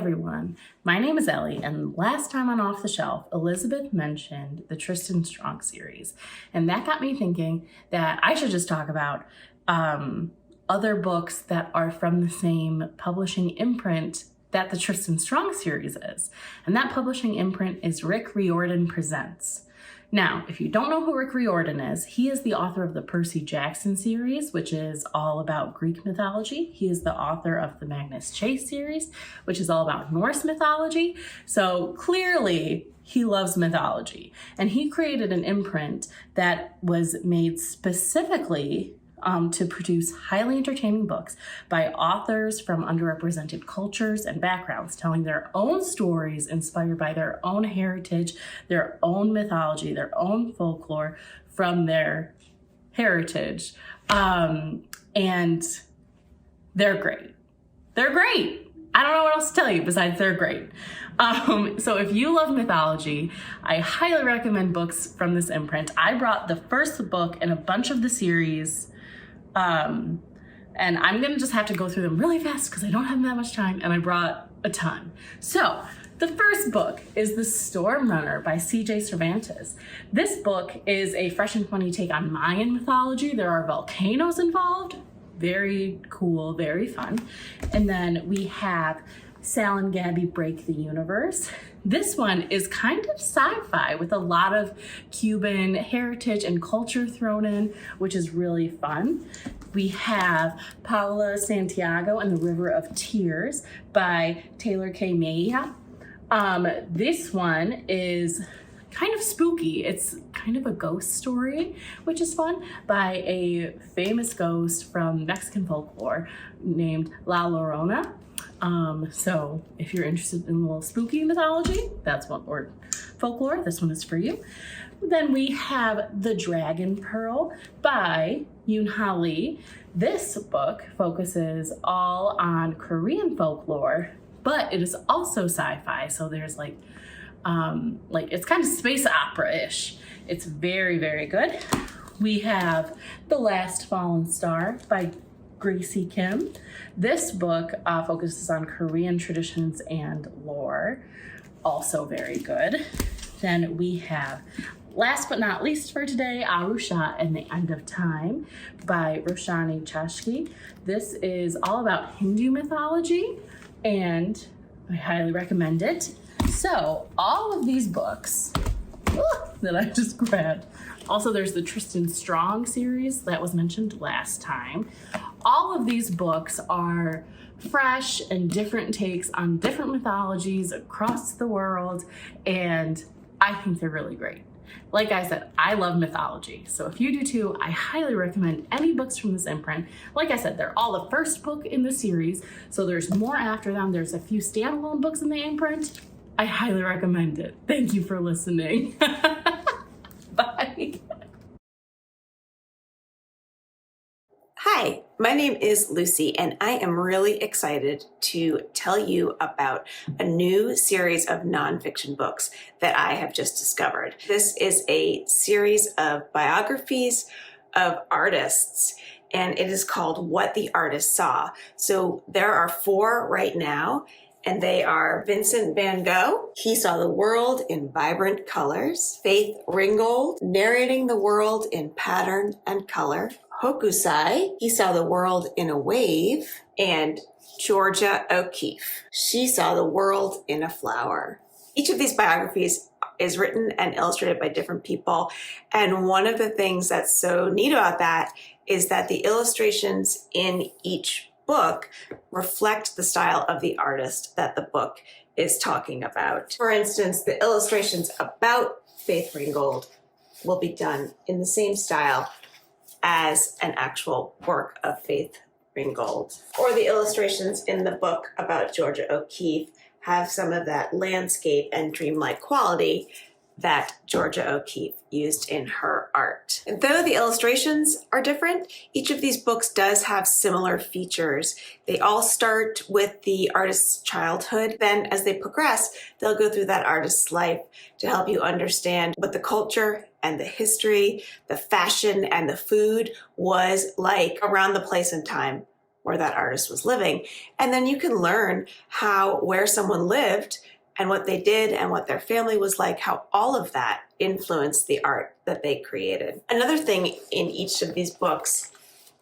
everyone, my name is Ellie, and last time on Off the Shelf, Elizabeth mentioned the Tristan Strong series, and that got me thinking that I should just talk about other books that are from the same publishing imprint that the Tristan Strong series is, and that publishing imprint is Rick Riordan Presents. Now, if you don't know who Rick Riordan is, he is the author of the Percy Jackson series, which is all about Greek mythology. He is the author of the Magnus Chase series, which is all about Norse mythology. So clearly, he loves mythology. And he created an imprint that was made specifically to produce highly entertaining books by authors from underrepresented cultures and backgrounds, telling their own stories inspired by their own heritage, their own mythology, their own folklore from their heritage. And they're great. They're great. I don't know what else to tell you besides they're great. So if you love mythology, I highly recommend books from this imprint. I brought the first book in a bunch of the series, and I'm gonna just have to go through them really fast because I don't have that much time, and I brought a ton. So the first book is The Storm Runner by C.J. Cervantes. This book is a fresh and funny take on Mayan mythology. There are volcanoes involved. Very cool, very fun. And then we have Sal and Gabby Break the Universe. This one is kind of sci-fi with a lot of Cuban heritage and culture thrown in, which is really fun. We have Paula Santiago and the River of Tears by Taylor K. Mejia. This one is kind of spooky. It's kind of a ghost story, which is fun, by a famous ghost from Mexican folklore named La Llorona. So if you're interested in a little spooky mythology, that's one, or folklore, this one is for you. Then we have The Dragon Pearl by Yoon Ha Lee. This book focuses all on Korean folklore, but it is also sci-fi. So there's like it's kind of space opera-ish. It's very, very good. We have The Last Fallen Star by Gracie Kim. This book focuses on Korean traditions and lore. Also very good. Then we have, last but not least for today, Arusha and the End of Time by Roshani Chashki. This is all about Hindu mythology, and I highly recommend it. So all of these books that I just grabbed. Also, there's the Tristan Strong series that was mentioned last time. All of these books are fresh and different takes on different mythologies across the world, and I think they're really great. Like I said, I love mythology, so if you do too, I highly recommend any books from this imprint. Like I said, they're all the first book in the series, so there's more after them. There's a few standalone books in the imprint. I highly recommend it. Thank you for listening. Bye. Hi, my name is Lucy, and I am really excited to tell you about a new series of nonfiction books that I have just discovered. This is a series of biographies of artists, and it is called What the Artist Saw. So there are 4 right now, and they are Vincent van Gogh. He saw the world in vibrant colors. Faith Ringgold, narrating the world in pattern and color. Hokusai, he saw the world in a wave. And Georgia O'Keeffe, she saw the world in a flower. Each of these biographies is written and illustrated by different people. And one of the things that's so neat about that is that the illustrations in each book reflect the style of the artist that the book is talking about. For instance, the illustrations about Faith Ringgold will be done in the same style as an actual work of Faith Ringgold. Or the illustrations in the book about Georgia O'Keeffe have some of that landscape and dreamlike quality that Georgia O'Keeffe used in her art. And though the illustrations are different, each of these books does have similar features. They all start with the artist's childhood. Then as they progress, they'll go through that artist's life to help you understand what the culture and the history, the fashion and the food was like around the place and time where that artist was living. And then you can learn where someone lived and what they did and what their family was like, how all of that influenced the art that they created. Another thing in each of these books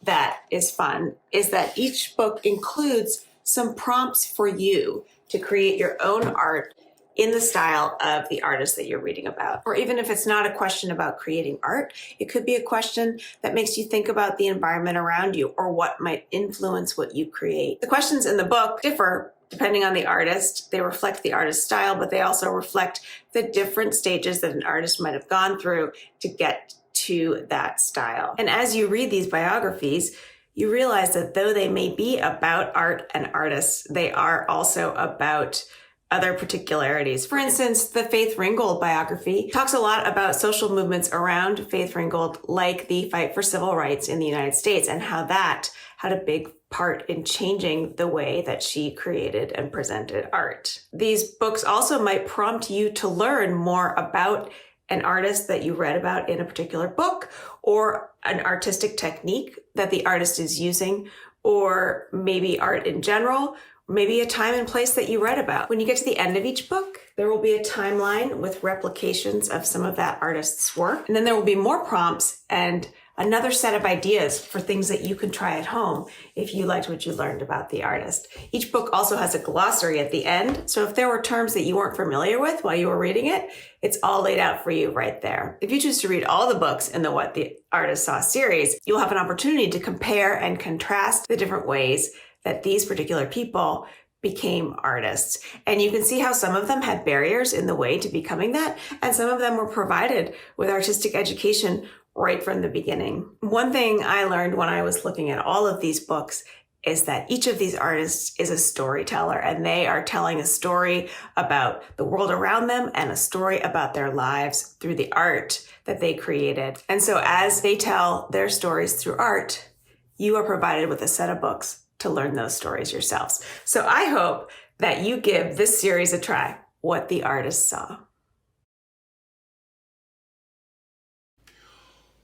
that is fun is that each book includes some prompts for you to create your own art in the style of the artist that you're reading about. Or even if it's not a question about creating art, it could be a question that makes you think about the environment around you or what might influence what you create. The questions in the book differ depending on the artist. They reflect the artist's style, but they also reflect the different stages that an artist might have gone through to get to that style. And as you read these biographies, you realize that though they may be about art and artists, they are also about other particularities. For instance, the Faith Ringgold biography talks a lot about social movements around Faith Ringgold, like the fight for civil rights in the United States, and how that had a big part in changing the way that she created and presented art. These books also might prompt you to learn more about an artist that you read about in a particular book, or an artistic technique that the artist is using, or maybe art in general, maybe a time and place that you read about. When you get to the end of each book, there will be a timeline with replications of some of that artist's work. And then there will be more prompts and another set of ideas for things that you can try at home if you liked what you learned about the artist. Each book also has a glossary at the end. So if there were terms that you weren't familiar with while you were reading it, it's all laid out for you right there. If you choose to read all the books in the What the Artist Saw series, you'll have an opportunity to compare and contrast the different ways that these particular people became artists. And you can see how some of them had barriers in the way to becoming that, and some of them were provided with artistic education right from the beginning. One thing I learned when I was looking at all of these books is that each of these artists is a storyteller, and they are telling a story about the world around them and a story about their lives through the art that they created. And so as they tell their stories through art, you are provided with a set of books to learn those stories yourselves. So I hope that you give this series a try, What the Artist Saw.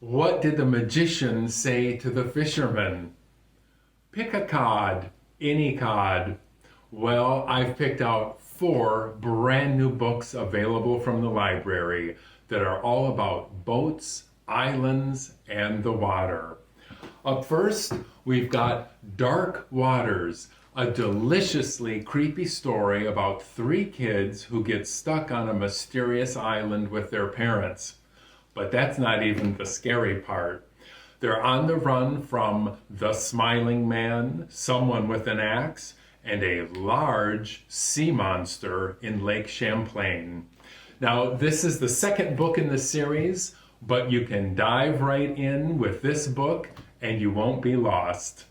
What did the magician say to the fisherman? Pick a cod, any cod. Well, I've picked out 4 brand new books available from the library that are all about boats, islands, and the water. Up first, we've got Dark Waters, a deliciously creepy story about 3 kids who get stuck on a mysterious island with their parents. But that's not even the scary part. They're on the run from the Smiling Man, someone with an axe, and a large sea monster in Lake Champlain. Now, this is the second book in the series, but you can dive right in with this book and you won't be lost.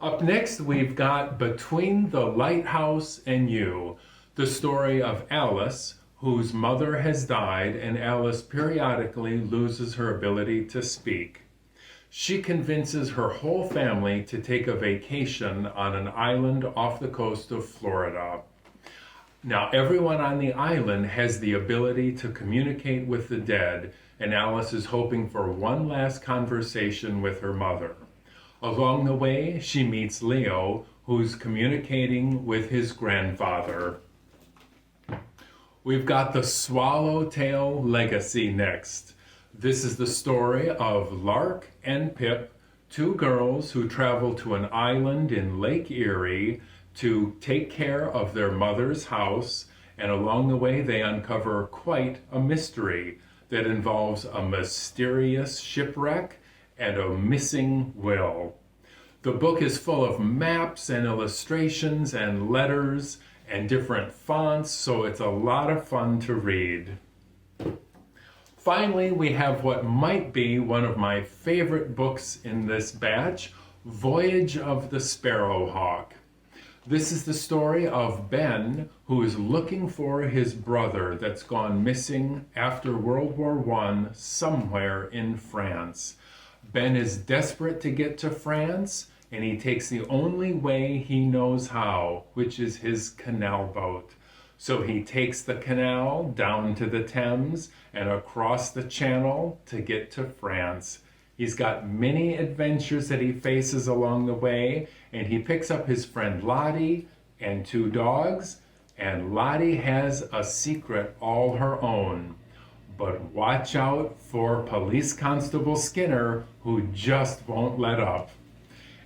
Up next, we've got Between the Lighthouse and You, the story of Alice, whose mother has died, and Alice periodically loses her ability to speak. She convinces her whole family to take a vacation on an island off the coast of Florida. Now, everyone on the island has the ability to communicate with the dead, and Alice is hoping for one last conversation with her mother. Along the way, she meets Leo, who's communicating with his grandfather. We've got The Swallowtail Legacy next. This is the story of Lark and Pip, 2 girls who travel to an island in Lake Erie to take care of their mother's house, and along the way they uncover quite a mystery that involves a mysterious shipwreck and a missing will. The book is full of maps and illustrations and letters and different fonts, so it's a lot of fun to read. Finally, we have what might be one of my favorite books in this batch, Voyage of the Sparrowhawk. This is the story of Ben, who is looking for his brother that's gone missing after World War I somewhere in France. Ben is desperate to get to France, and he takes the only way he knows how, which is his canal boat. So he takes the canal down to the Thames and across the Channel to get to France. He's got many adventures that he faces along the way, and he picks up his friend Lottie and 2 dogs, and Lottie has a secret all her own. But watch out for Police Constable Skinner, who just won't let up.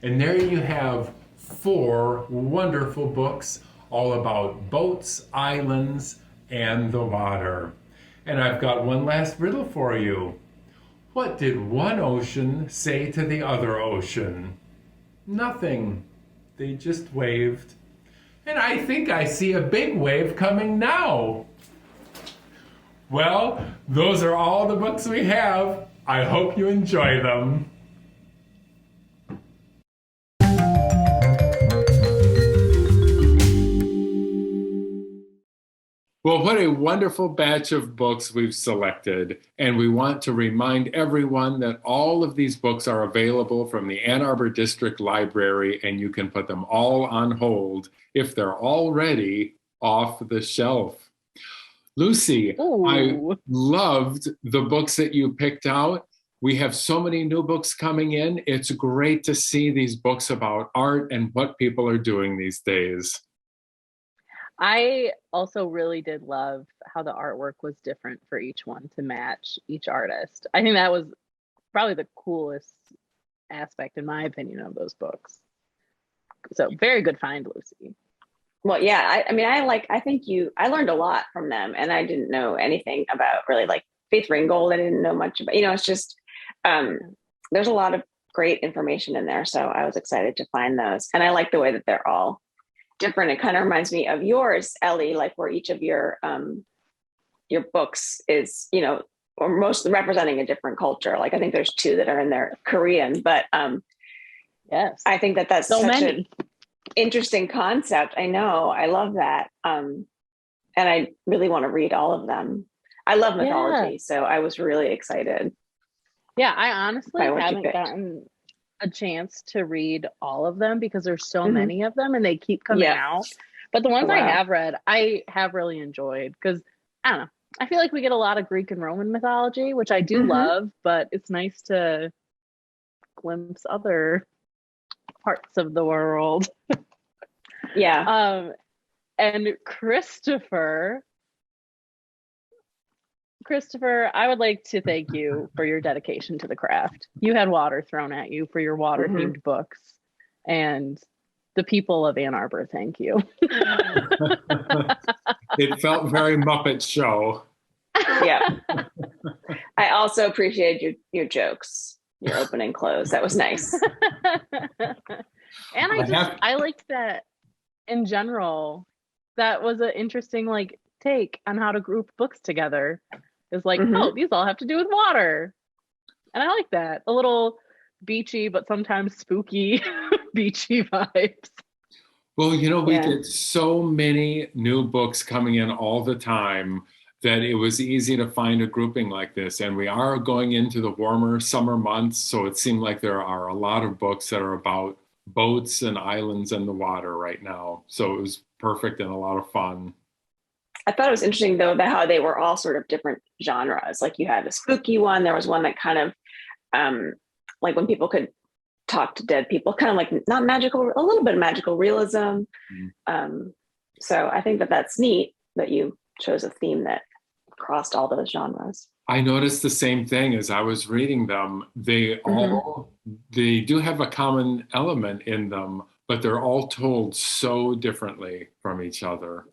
And there you have 4 wonderful books all about boats, islands, and the water. And I've got one last riddle for you. What did one ocean say to the other ocean? Nothing. They just waved. And I think I see a big wave coming now. Well, those are all the books we have. I hope you enjoy them. Well, what a wonderful batch of books we've selected. And we want to remind everyone that all of these books are available from the Ann Arbor District Library, and you can put them all on hold if they're already off the shelf. Lucy, Ooh. I loved the books that you picked out. We have so many new books coming in. It's great to see these books about art and what people are doing these days. I also really did love how the artwork was different for each one to match each artist. I think that was probably the coolest aspect, in my opinion, of those books. So very good find, Lucy. Well, yeah, I learned a lot from them, and I didn't know anything about really like Faith Ringgold. I didn't know much about, it's just, there's a lot of great information in there. So I was excited to find those. And I like the way that they're all different. It kind of reminds me of yours, Ellie, like where each of your books is, or most representing a different culture. Like I think there's 2 that are in there Korean, but Yes, I think that's so such many. an interesting concept. I know, I love that. And I really want to read all of them. I love mythology, so I was really excited. Yeah, I honestly By what you haven't picked. gotten a chance to read all of them because there's so Mhm. many of them and they keep coming Yeah. out. But the ones I Wow. have read, I have really enjoyed because I don't know. I feel like we get a lot of Greek and Roman mythology, which I do Mhm. love, but it's nice to glimpse other parts of the world. Yeah. And Christopher, I would like to thank you for your dedication to the craft. You had water thrown at you for your water themed books, and the people of Ann Arbor, thank you. It felt very Muppet Show. Yeah. I also appreciated your jokes, your open and close. That was nice. And I liked that in general. That was an interesting take on how to group books together. It's like, Mhm. oh, these all have to do with water. And I like that. A little beachy, but sometimes spooky beachy vibes. Well, we Yeah. get so many new books coming in all the time that it was easy to find a grouping like this. And we are going into the warmer summer months, so it seemed like there are a lot of books that are about boats and islands and the water right now. So it was perfect and a lot of fun. I thought it was interesting though that how they were all sort of different genres. Like you had a spooky one. There was one that kind of like when people could talk to dead people, kind of like not magical, a little bit of magical realism. So I think that's neat that you chose a theme that crossed all those genres. I noticed the same thing as I was reading them. They do have a common element in them, but they're all told so differently from each other.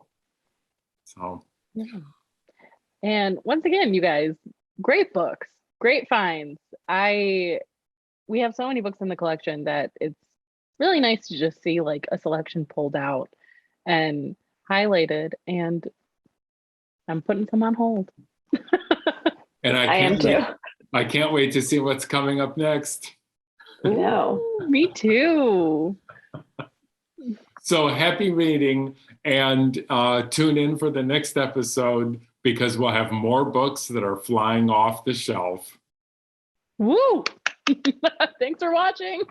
So, Yeah. And once again, you guys, great books, great finds. We have so many books in the collection that it's really nice to just see a selection pulled out and highlighted, and I'm putting some on hold. and I am too. I can't wait to see what's coming up next. No. Ooh, me too. So happy reading, and tune in for the next episode because we'll have more books that are flying off the shelf. Woo! Thanks for watching.